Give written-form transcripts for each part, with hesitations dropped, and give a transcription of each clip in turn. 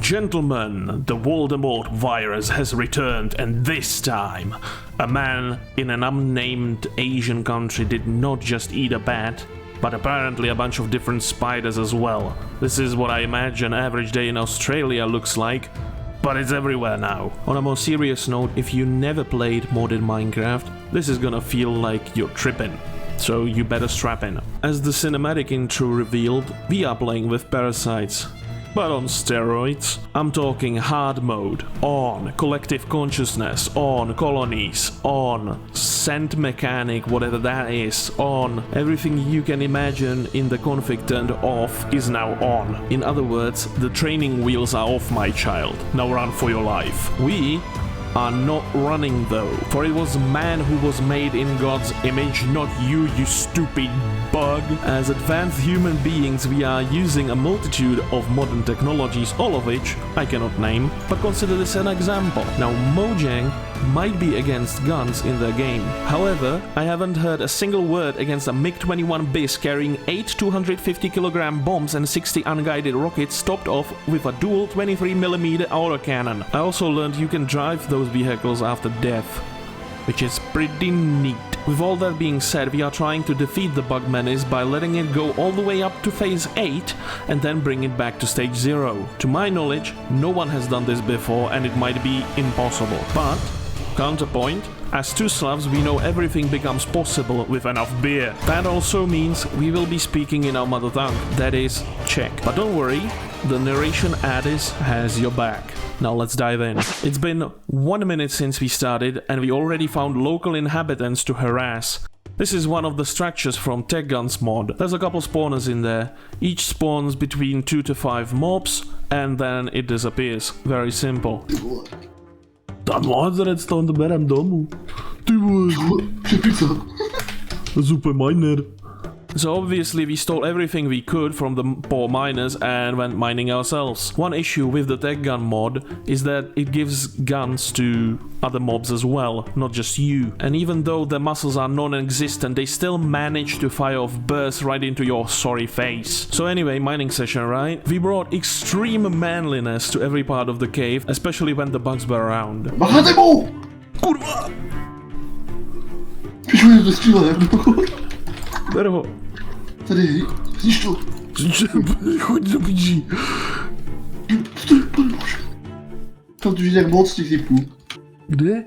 Gentlemen, the Voldemort virus has returned, and this time, a man in an unnamed Asian country did not just eat a bat, but apparently a bunch of different spiders as well. This is what I imagine average day in Australia looks like, but it's everywhere now. On a more serious note, if you never played modded Minecraft, this is gonna feel like you're tripping. So you better strap in. As the cinematic intro revealed, we are playing with Parasites. But on steroids. I'm talking hard mode, on collective consciousness, on colonies, on scent mechanic, whatever that is, on everything you can imagine in the config turned off is now on. In other words, the training wheels are off, my child. Now run for your life. We are not running though, for it was man who was made in God's image, not you, you stupid bug. As advanced human beings, we are using a multitude of modern technologies, all of which I cannot name, but consider this an example. Now, Mojang might be against guns in their game. However, I haven't heard a single word against a MiG-21 BIS carrying 8 250kg bombs and 60 unguided rockets topped off with a dual 23mm autocannon. I also learned you can drive those vehicles after death, which is pretty neat. With all that being said, we are trying to defeat the bug menace by letting it go all the way up to phase 8 and then bring it back to stage 0. To my knowledge, no one has done this before and it might be impossible. But, counterpoint, as two Slavs we know everything becomes possible with enough beer. That also means we will be speaking in our mother tongue, that is, Czech. But don't worry, the narration Addis has your back. Now let's dive in. It's been 1 minute since we started and we already found local inhabitants to harass. This is one of the structures from Tech Guns mod. There's a couple spawners in there. Each spawns between 2 to 5 mobs and then it disappears. Very simple. Tam máš redstone, to berem domů. Ty vole. Super miner. So obviously we stole everything we could from the poor miners and went mining ourselves. One issue with the Tech Gun mod is that it gives guns to other mobs as well, not just you. And even though their muscles are non-existent, they still manage to fire off bursts right into your sorry face. So anyway, mining session, right? We brought extreme manliness to every part of the cave, especially when the bugs were around. Máte mu! Kurva! Píšu mi to střílem. Ber ho. Tady, vidíš to? Choď do píči. Tam tu jak moc těch typů. Kde?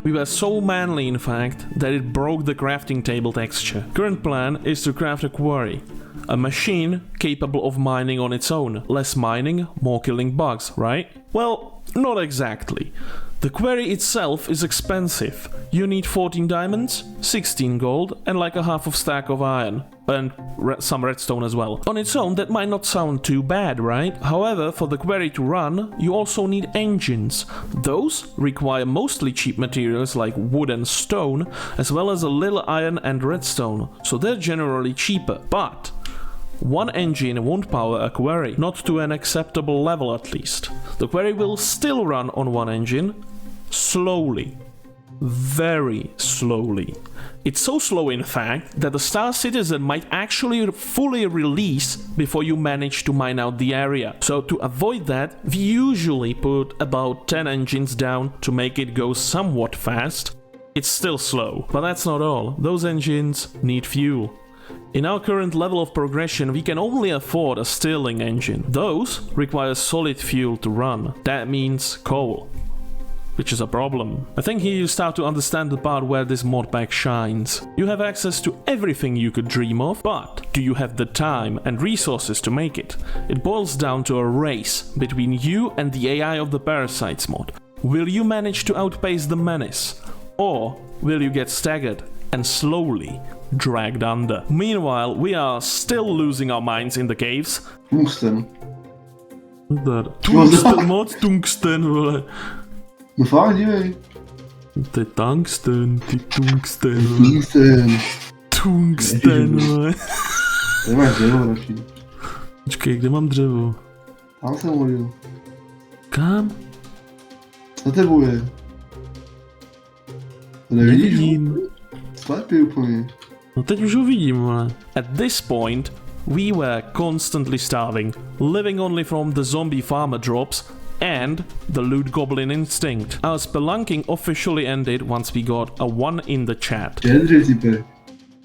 We were so manly in fact that it broke the crafting table texture. Current plan is to craft a quarry. A machine capable of mining on its own. Less mining, more killing bugs, right? Well, not exactly. The quarry itself is expensive. You need 14 diamonds, 16 gold, and like a half of stack of iron. And some redstone as well. On its own, that might not sound too bad, right? However, for the quarry to run, you also need engines. Those require mostly cheap materials like wood and stone, as well as a little iron and redstone, so they're generally cheaper. But one engine won't power a quarry, not to an acceptable level at least. The quarry will still run on one engine, slowly. Very slowly. It's so slow in fact that the Star Citizen might actually fully release before you manage to mine out the area. So to avoid that, we usually put about 10 engines down to make it go somewhat fast. It's still slow, but that's not all. Those engines need fuel. In our current level of progression, we can only afford a Stirling engine. Those require solid fuel to run. That means coal. Which is a problem. I think here you start to understand the part where this mod pack shines. You have access to everything you could dream of, but do you have the time and resources to make it? It boils down to a race between you and the AI of the Parasites mod. Will you manage to outpace the menace? Or will you get staggered and slowly dragged under? Meanwhile, we are still losing our minds in the caves. Tungsten. Tungsten, moc tungsten, vole. No fakt, dívej. To je tungsten, ty tungsten. Tungsten. Tungsten, vole. Kde máš dřevo, radši? Počkej, kde mám dřevo? Tam jsem hodil. Kam? Za tebou je. To nevidíš? Nevidím. Slepý úplně. No teď už ho vidím, ale. At this point, we were constantly starving, living only from the zombie farmer drops and the loot goblin instinct. Our spelunking officially ended once we got a 1 in the chat. Gendre, type.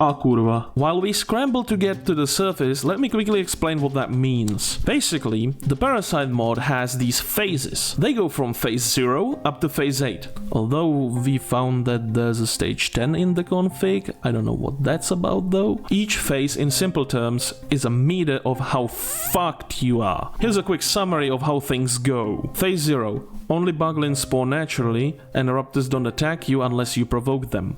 Ah, kurva. While we scramble to get to the surface, let me quickly explain what that means. Basically, the Parasite mod has these phases. They go from phase 0 up to phase 8. Although we found that there's a stage 10 in the config, I don't know what that's about though. Each phase, in simple terms, is a meter of how fucked you are. Here's a quick summary of how things go. Phase 0. Only goblins spawn naturally, and raptors don't attack you unless you provoke them.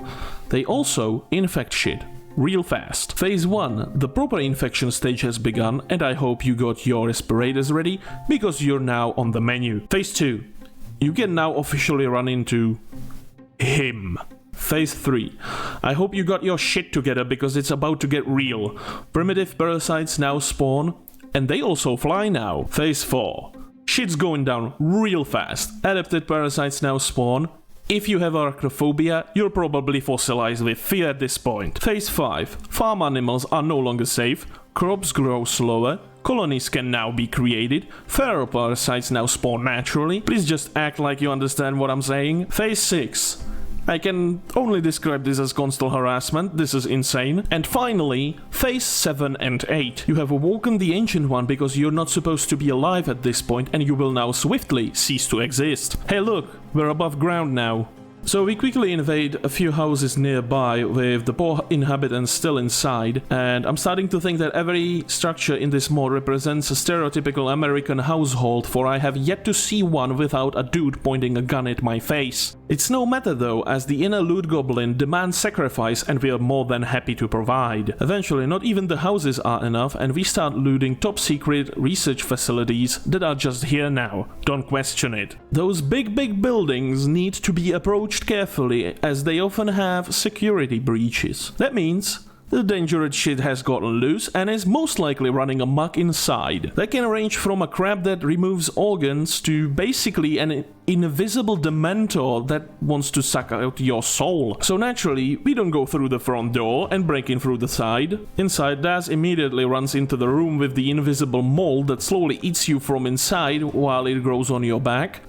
They also infect shit real fast. Phase 1, the proper infection stage has begun, and I hope you got your respirators ready, because you're now on the menu. Phase 2, you can now officially run into him. Phase 3, I hope you got your shit together because it's about to get real. Primitive parasites now spawn, and they also fly now. Phase 4, shit's going down real fast. Adapted parasites now spawn. If you have arachnophobia, you're probably fossilized with fear at this point. Phase 5. Farm animals are no longer safe, crops grow slower, colonies can now be created, feral parasites now spawn naturally. Please just act like you understand what I'm saying. Phase 6. I can only describe this as constant harassment, this is insane. And finally, phase 7 and 8. You have awoken the Ancient One because you're not supposed to be alive at this point and you will now swiftly cease to exist. Hey look, we're above ground now. So we quickly invade a few houses nearby with the poor inhabitants still inside, and I'm starting to think that every structure in this mod represents a stereotypical American household, for I have yet to see one without a dude pointing a gun at my face. It's no matter though, as the inner loot goblin demands sacrifice and we are more than happy to provide. Eventually not even the houses are enough and we start looting top secret research facilities that are just here now, don't question it. Those big buildings need to be approached carefully as they often have security breaches. That means the dangerous shit has gotten loose and is most likely running amok inside. That can range from a crab that removes organs to basically an invisible Dementor that wants to suck out your soul. So naturally, we don't go through the front door and break in through the side. Inside, Daz immediately runs into the room with the invisible mole that slowly eats you from inside while it grows on your back.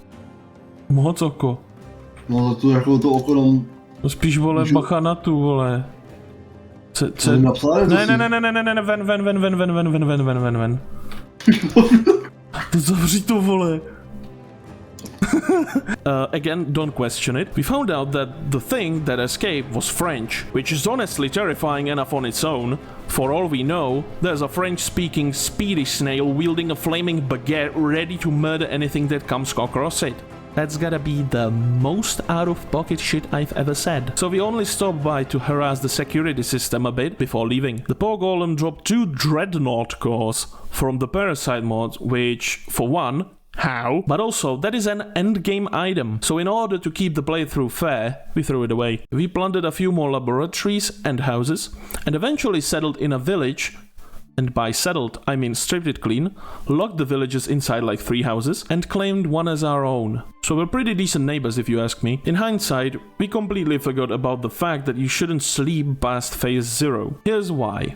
Moc oko. No tu jako to oko nám... No spíš vole bacha na tu vole. Co jim napsal? Ne, ven. To zavři to vole. Again, don't question it. We found out that the thing that escaped was French, which is honestly terrifying enough on its own. For all we know, there's a French-speaking speedy snail wielding a flaming baguette ready to murder anything that comes across it. That's gotta be the most out-of-pocket shit I've ever said. So we only stopped by to harass the security system a bit before leaving. The poor golem dropped 2 dreadnought cores from the Parasite mod, which, for one, how? But also, that is an endgame item, so in order to keep the playthrough fair, we threw it away. We plundered a few more laboratories and houses, and eventually settled in a village. And by settled, I mean stripped it clean, locked the villagers inside like 3 houses, and claimed one as our own. So we're pretty decent neighbors if you ask me. In hindsight, we completely forgot about the fact that you shouldn't sleep past phase 0. Here's why.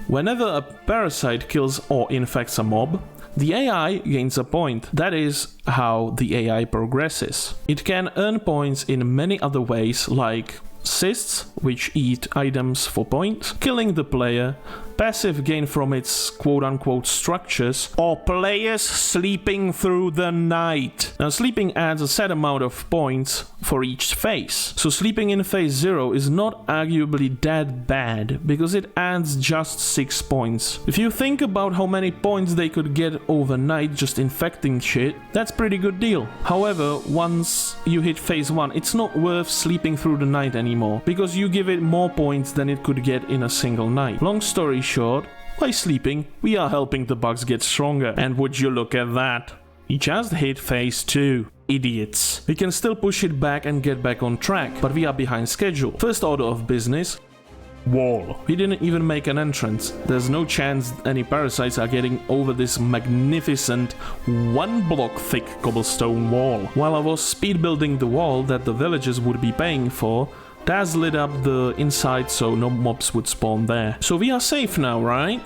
Whenever a parasite kills or infects a mob, the AI gains a point. That is how the AI progresses. It can earn points in many other ways, like cysts, which eat items for points, killing the player, passive gain from its quote-unquote structures, or players sleeping through the night. Now sleeping adds a set amount of points for each phase, so sleeping in phase 0 is not arguably that bad, because it adds just 6 points. If you think about how many points they could get overnight just infecting shit, that's pretty good deal. However, once you hit phase 1, it's not worth sleeping through the night anymore, because you give it more points than it could get in a single night. Long story short, by sleeping, we are helping the bugs get stronger. And would you look at that? We just hit phase 2. Idiots. We can still push it back and get back on track, but we are behind schedule. First order of business, wall. We didn't even make an entrance. There's no chance any parasites are getting over this magnificent 1 block thick cobblestone wall. While I was speed building the wall that the villagers would be paying for, Daz lit up the inside so no mobs would spawn there. So we are safe now, right?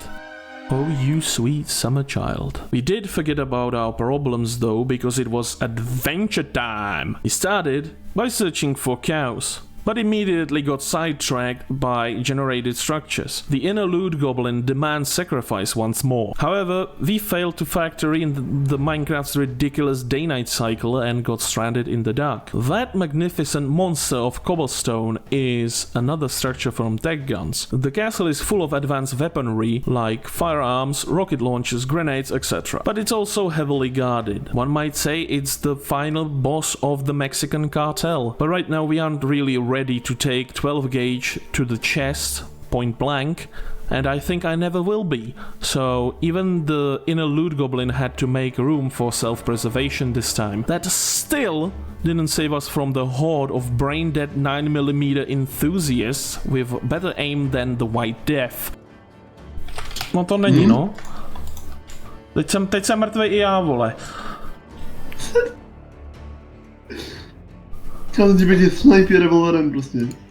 Oh, you sweet summer child. We did forget about our problems though, because it was adventure time. We started by searching for cows, but immediately got sidetracked by generated structures. The inner loot goblin demands sacrifice once more. However, we failed to factor in the Minecraft's ridiculous day-night cycle and got stranded in the dark. That magnificent monster of cobblestone is another structure from tech guns. The castle is full of advanced weaponry like firearms, rocket launchers, grenades, etc. But it's also heavily guarded. One might say it's the final boss of the Mexican cartel. But right now we aren't really ready to take 12 gauge to the chest, point blank, and I think I never will be. So even the inner loot goblin had to make room for self-preservation this time. That still didn't save us from the horde of brain-dead 9mm enthusiasts with better aim than the White Death. No to není, no. Teď jsem mrtvej i já, vole.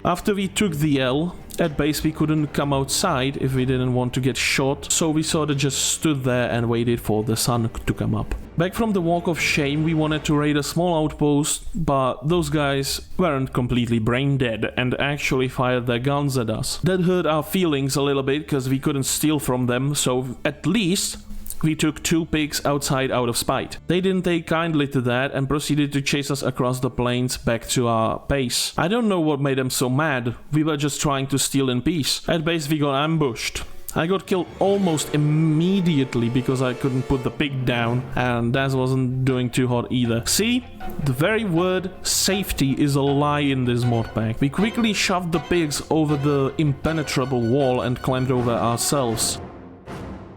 After we took the L, at base we couldn't come outside if we didn't want to get shot, so we sort of just stood there and waited for the sun to come up. Back from the Walk of Shame, we wanted to raid a small outpost, but those guys weren't completely brain dead and actually fired their guns at us. That hurt our feelings a little bit because we couldn't steal from them, so at least we took 2 pigs outside out of spite. They didn't take kindly to that and proceeded to chase us across the plains back to our base. I don't know what made them so mad. We were just trying to steal in peace. At base we got ambushed. I got killed almost immediately because I couldn't put the pig down, and that wasn't doing too hot either. See? The very word safety is a lie in this mod pack. We quickly shoved the pigs over the impenetrable wall and climbed over ourselves.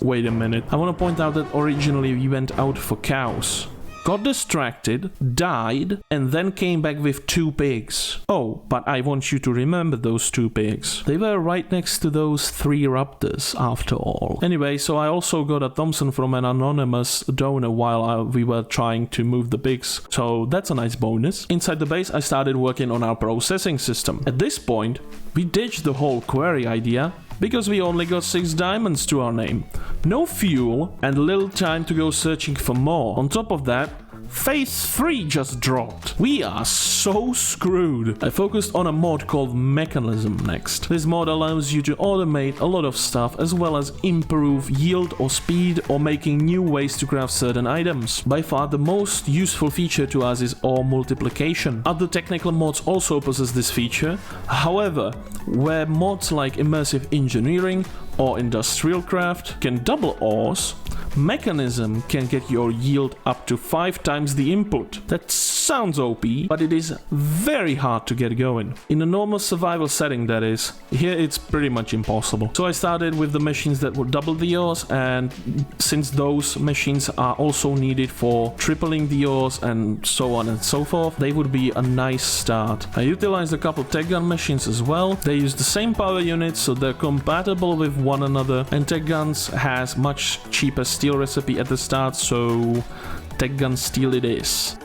Wait a minute, I want to point out that originally we went out for cows. Got distracted, died, and then came back with 2 pigs. Oh, but I want you to remember those 2 pigs. They were right next to those 3 raptors, after all. Anyway, so I also got a Thompson from an anonymous donor while we were trying to move the pigs. So that's a nice bonus. Inside the base, I started working on our processing system. At this point, we ditched the whole quarry idea, because we only got 6 diamonds to our name. No fuel and little time to go searching for more. On top of that, Phase 3 just dropped. We are so screwed. I focused on a mod called Mechanism next. This mod allows you to automate a lot of stuff as well as improve yield or speed or making new ways to craft certain items. By far the most useful feature to us is ore multiplication. Other technical mods also possess this feature. However, where mods like Immersive Engineering or Industrial Craft can double ores, Mechanism can get your yield up to 5 times the input. That sounds OP, but it is very hard to get going. In a normal survival setting, that is. Here it's pretty much impossible. So I started with the machines that would double the ores, and since those machines are also needed for tripling the ores and so on and so forth, they would be a nice start. I utilized a couple tech gun machines as well. They use the same power units, so they're compatible with one another, and tech guns has much cheaper steel recipe at the start, so tech gun steel it is.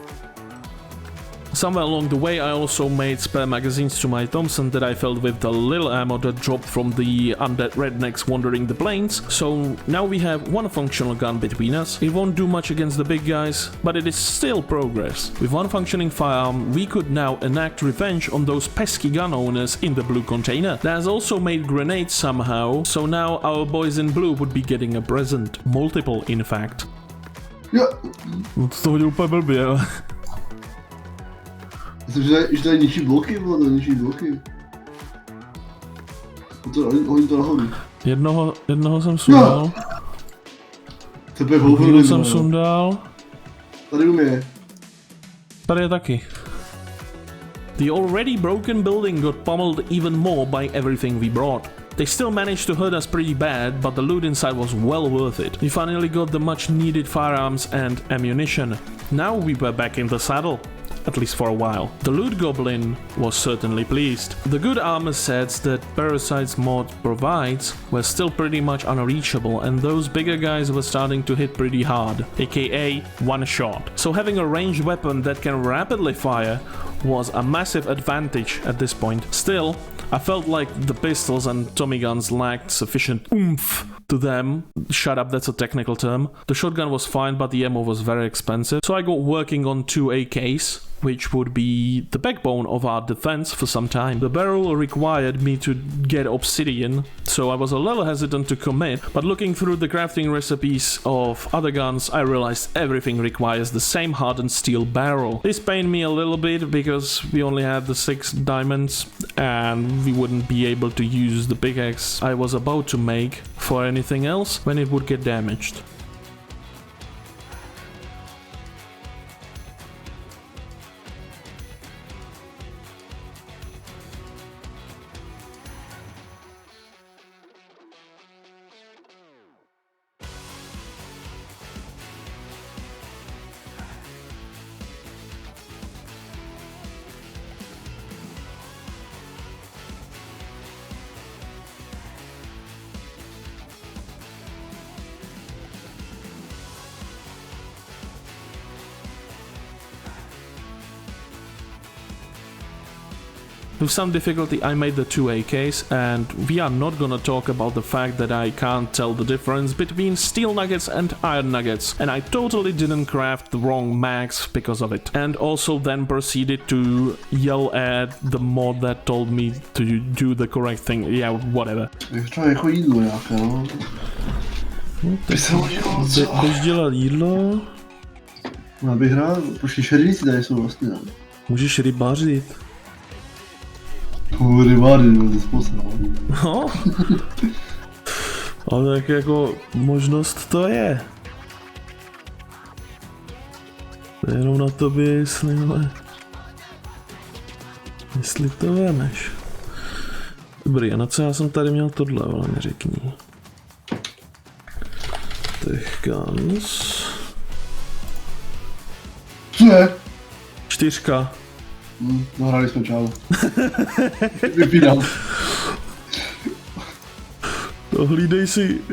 Somewhere along the way I also made spare magazines to my Thompson that I filled with the little ammo that dropped from the undead rednecks wandering the plains, so now we have one functional gun between us. It won't do much against the big guys, but it is still progress. With one functioning firearm we could now enact revenge on those pesky gun owners in the blue container. That has also made grenades somehow, so now our boys in blue would be getting a present. Multiple, in fact. Jo. No to hodil úplně blbě, jo. Myslím, že tady ničí bloky, vole, to ničí bloky. Hodím to nahoru. Jednoho jsem sundal. Druhou jsem sundal. Tady u mě. Tady je taky. The already broken building got pummeled even more by everything we brought. They still managed to hurt us pretty bad, but the loot inside was well worth it. We finally got the much needed firearms and ammunition. Now we were back in the saddle. at least for a while. The loot goblin was certainly pleased. The good armor sets that Parasites mod provides were still pretty much unreachable, and those bigger guys were starting to hit pretty hard, aka one shot. So having a ranged weapon that can rapidly fire was a massive advantage at this point. Still, I felt like the pistols and Tommy guns lacked sufficient oomph to them. Shut up, that's a technical term. The shotgun was fine, but the ammo was very expensive. So I got working on 2 AKs, which would be the backbone of our defense for some time. The barrel required me to get obsidian, so I was a little hesitant to commit, but looking through the crafting recipes of other guns, I realized everything requires the same hardened steel barrel. This pained me a little bit because we only had the 6 diamonds and we wouldn't be able to use the pickaxe I was about to make for anything else when it would get damaged. With some difficulty I made the 2 AKs, and we are not gonna talk about the fact that I can't tell the difference between steel nuggets and iron nuggets, and I totally didn't craft the wrong mags because of it. And also then proceeded to yell at the mod that told me to do the correct thing. Yeah, whatever. Třeba jako jídlo nějaké, no. Jdeš dělat jídlo? Já bych rád, počkej, šerníci tady jsou vlastně, ne? Můžeš rybařit. Rybáři, no, to způsob, No. Ale tak jako možnost to je. To je jenom na tobě, jestli to vemeš. Dobrý, a na co já jsem tady měl tohle, ale mi řekni. Těch guns. Co je? 4. No, hrali jsme čau. Vypínám.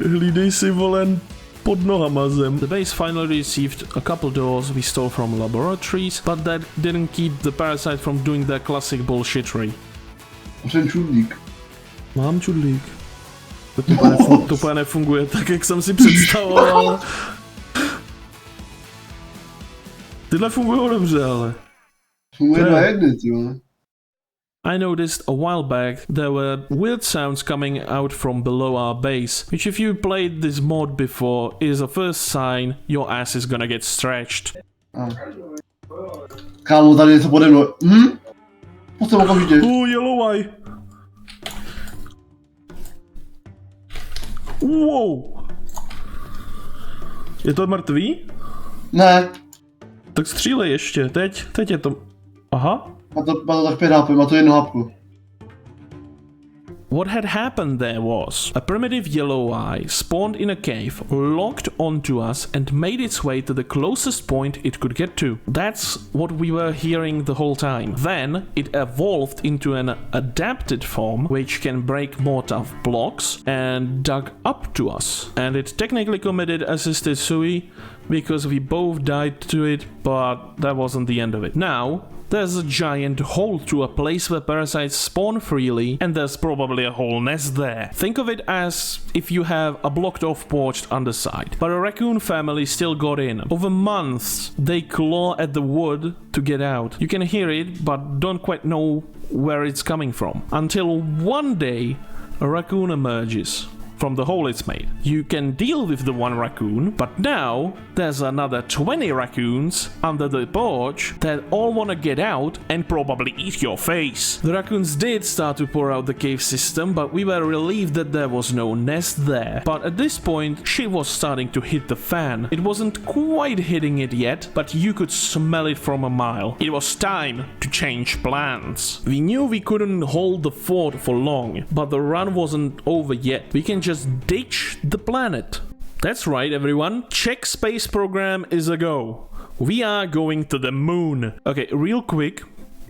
Hlídej si volen pod nohama zem. The base finally received a couple doors we stole from laboratories, but that didn't keep the parasite from doing their classic bullshittery. Jsem čudlík. Mám čudlík. To úplně nefunguje tak, jak jsem si představoval. Tyhle fungují dobře, ale. I noticed a while back there were weird sounds coming out from below our base, which if you played this mod before is a first sign your ass is gonna get stretched. Kámo, tady něco pode mnou. Pojď sem okamžitě. Yellow eye. Wow. Je to mrtvý? Ne. Tak střílej ještě, teď je to... Aha. Má to tak 5 HP, má to 1 hapku. What had happened there was, a primitive yellow eye spawned in a cave, locked onto us and made its way to the closest point it could get to. That's what we were hearing the whole time. Then it evolved into an adapted form which can break more tough blocks and dug up to us. And it technically committed assisted suicide because we both died to it, but that wasn't the end of it. Now, there's a giant hole to a place where parasites spawn freely, and there's probably a whole nest there. Think of it as if you have a blocked off porch underside, but a raccoon family still got in. Over months, they claw at the wood to get out. You can hear it, but don't quite know where it's coming from. Until one day, a raccoon emerges from the hole it's made. You can deal with the one raccoon, but now there's another 20 raccoons under the porch that all wanna get out and probably eat your face. The raccoons did start to pour out the cave system, but we were relieved that there was no nest there. But at this point, shit was starting to hit the fan. It wasn't quite hitting it yet, but you could smell it from a mile. It was time to change plans. We knew we couldn't hold the fort for long, but the run wasn't over yet. We can just ditch the planet. That's right, everyone. Czech space program is a go. We are going to the moon. Okay, real quick.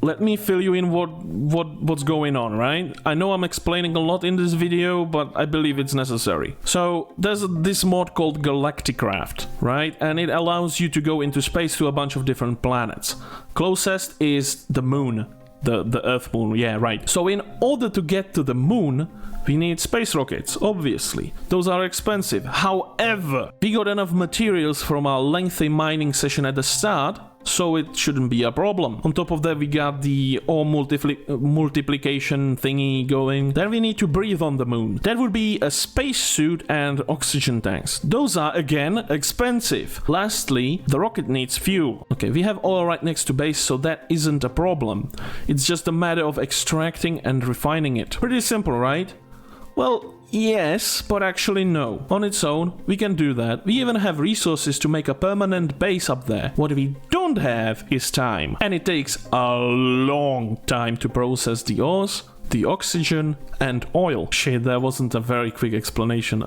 Let me fill you in what's going on, right? I know I'm explaining a lot in this video, but I believe it's necessary. So there's this mod called Galacticraft, right? And it allows you to go into space to a bunch of different planets. Closest is the moon, the Earth moon, yeah, right. So in order to get to the moon, we need space rockets, obviously. Those are expensive. However, we got enough materials from our lengthy mining session at the start, so it shouldn't be a problem. On top of that, we got the ore multiplication thingy going. Then we need to breathe on the moon. That would be a spacesuit and oxygen tanks. Those are, again, expensive. Lastly, the rocket needs fuel. Okay, we have oil right next to base, so that isn't a problem. It's just a matter of extracting and refining it. Pretty simple, right? Well, yes, but actually no. On its own, we can do that. We even have resources to make a permanent base up there. What we don't have is time. And it takes a long time to process the ores, the oxygen, and oil. Shit, that wasn't a very quick explanation.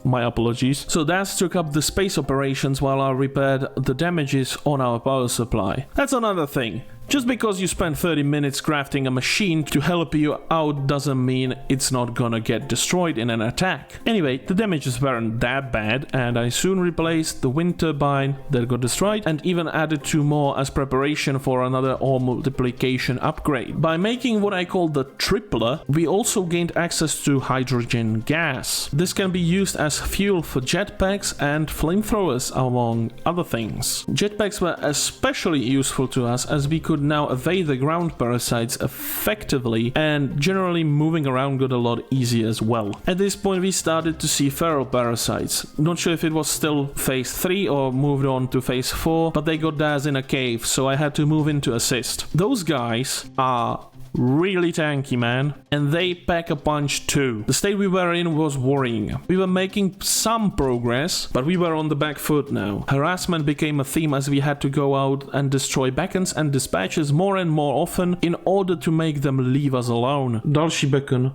My apologies. So that took up the space operations while I repaired the damages on our power supply. That's another thing. Just because you spend 30 minutes crafting a machine to help you out doesn't mean it's not gonna get destroyed in an attack. Anyway, the damages weren't that bad, and I soon replaced the wind turbine that got destroyed and even added 2 more as preparation for another ore multiplication upgrade. By making what I call the tripler, we also gained access to hydrogen gas. This can be used as fuel for jetpacks and flamethrowers, among other things. Jetpacks were especially useful to us as we could now evade the ground parasites effectively, and generally moving around got a lot easier as well. At this point we started to see feral parasites. Not sure if it was still phase 3 or moved on to phase 4, but they got Daz in a cave, so I had to move in to assist. Those guys are really tanky, man, and they pack a punch too. The state we were in was worrying. We were making some progress, but we were on the back foot now. Harassment became a theme as we had to go out and destroy beacons and dispatches more and more often in order to make them leave us alone. Další beacon.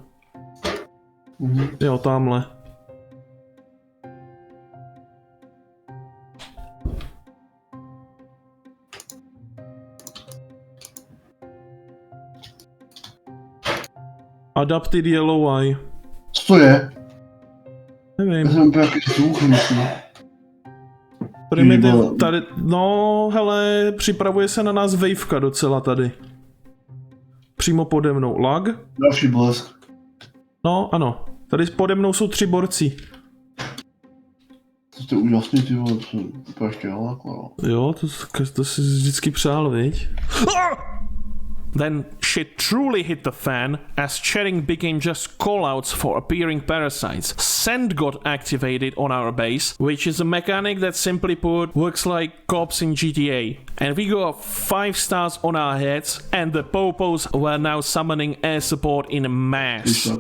Jo, tamhle. Adapted Yellow Eye. Co to je? Nevím. Já jsem úplně jaký vzduch, myslím. Primitiv tady, no hele, připravuje se na nás vejvka docela tady. Přímo pode mnou. Lag? Další blesk. No, ano. Tady pode mnou jsou 3 borci. To je úžasný, ty vole, to úplně ještě jako. Jo, to si vždycky přál, viď? Then shit truly hit the fan as chatting became just callouts for appearing parasites. Send got activated on our base, which is a mechanic that simply put works like cops in GTA. And we got 5 stars on our heads, and the popos were now summoning air support in mass.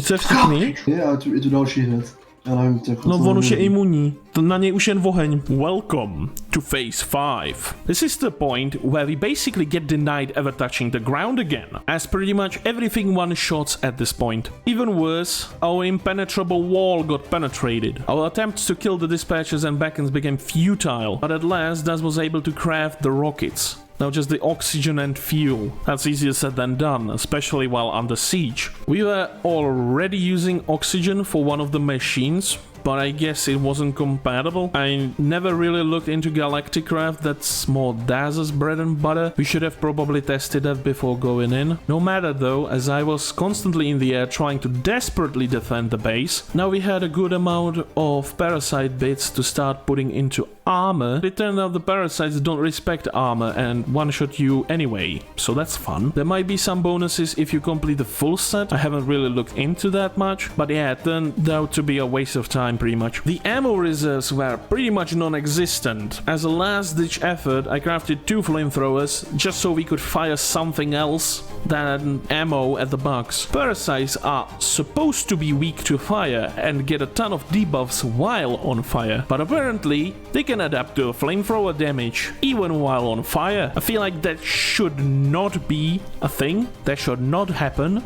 Co je vtipný? Je, ale je tu další hned. Já nevím, jako no on už je imunní. Na něj už jen oheň. Welcome to phase 5. This is the point where we basically get denied ever touching the ground again, as pretty much everything one-shots at this point. Even worse, our impenetrable wall got penetrated. Our attempts to kill the dispatchers and beacons became futile, but at last Daz was able to craft the rockets. Now just the oxygen and fuel. That's easier said than done, especially while under siege. We were already using oxygen for one of the machines, but I guess it wasn't compatible. I never really looked into Galacticraft, that's more Daz's bread and butter. We should have probably tested that before going in. No matter though, as I was constantly in the air trying to desperately defend the base, now we had a good amount of parasite bits to start putting into armor. It turned out the parasites don't respect armor and one-shot you anyway, so that's fun. There might be some bonuses if you complete the full set. I haven't really looked into that much, but yeah, it turned out to be a waste of time pretty much. The ammo reserves were pretty much non-existent. As a last-ditch effort, I crafted 2 flamethrowers just so we could fire something else than ammo at the bugs. Parasites are supposed to be weak to fire and get a ton of debuffs while on fire, but apparently they can can adapt to flamethrower damage, even while on fire. I feel like that should not be a thing, that should not happen.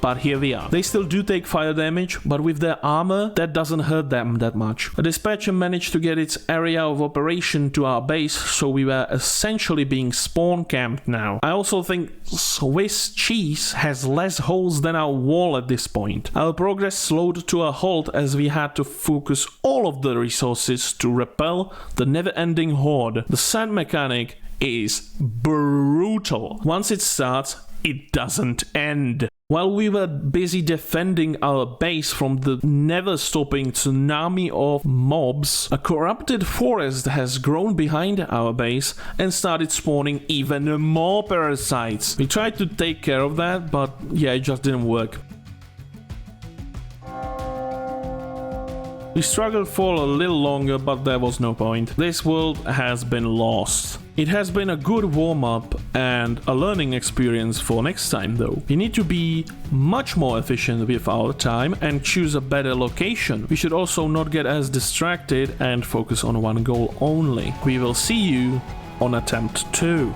But here we are. They still do take fire damage, but with their armor, that doesn't hurt them that much. A dispatcher managed to get its area of operation to our base, so we were essentially being spawn camped now. I also think Swiss cheese has less holes than our wall at this point. Our progress slowed to a halt as we had to focus all of the resources to repel the never-ending horde. The sand mechanic is brutal. Once it starts, it doesn't end. While we were busy defending our base from the never-stopping tsunami of mobs, a corrupted forest has grown behind our base and started spawning even more parasites. We tried to take care of that, but yeah, it just didn't work. We struggled for a little longer, but there was no point. This world has been lost. It has been a good warm-up and a learning experience for next time though. We need to be much more efficient with our time and choose a better location. We should also not get as distracted and focus on one goal only. We will see you on attempt 2.